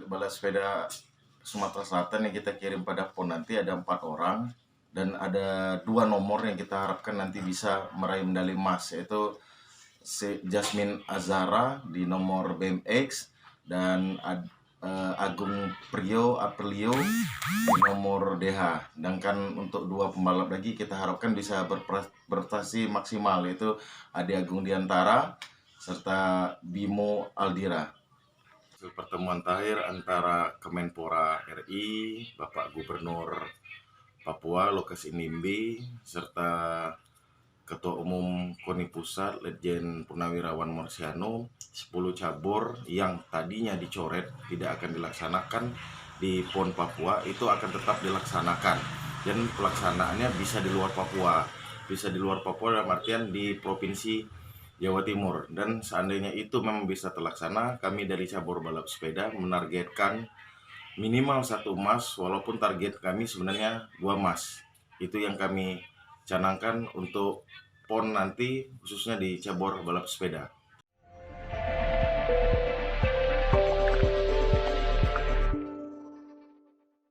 balap sepeda Sumatera Selatan yang kita kirim pada PON nanti ada 4 orang dan ada 2 nomor yang kita harapkan nanti bisa meraih medali emas, yaitu Jasmine Azara di nomor BMX dan Agung Priyo Aprilio di nomor DH. Sedangkan untuk 2 pembalap lagi kita harapkan bisa berprestasi maksimal, yaitu Ade Agung Diantara serta Bimo Aldira. Pertemuan terakhir antara Kemenpora RI, Bapak Gubernur Papua Lukas Inimbi, serta Ketua Umum KONI Pusat Letjen Purnawirawan Morsiano, 10 cabur yang tadinya dicoret tidak akan dilaksanakan di PON Papua itu akan tetap dilaksanakan, dan pelaksanaannya bisa di luar Papua. Bisa di luar Papua dalam artian di Provinsi Jawa Timur. Dan seandainya itu memang bisa terlaksana, kami dari cabur balap sepeda menargetkan minimal 1 emas, walaupun target kami sebenarnya 2 emas. Itu yang kami canangkan untuk PON nanti, khususnya di cabur balap sepeda.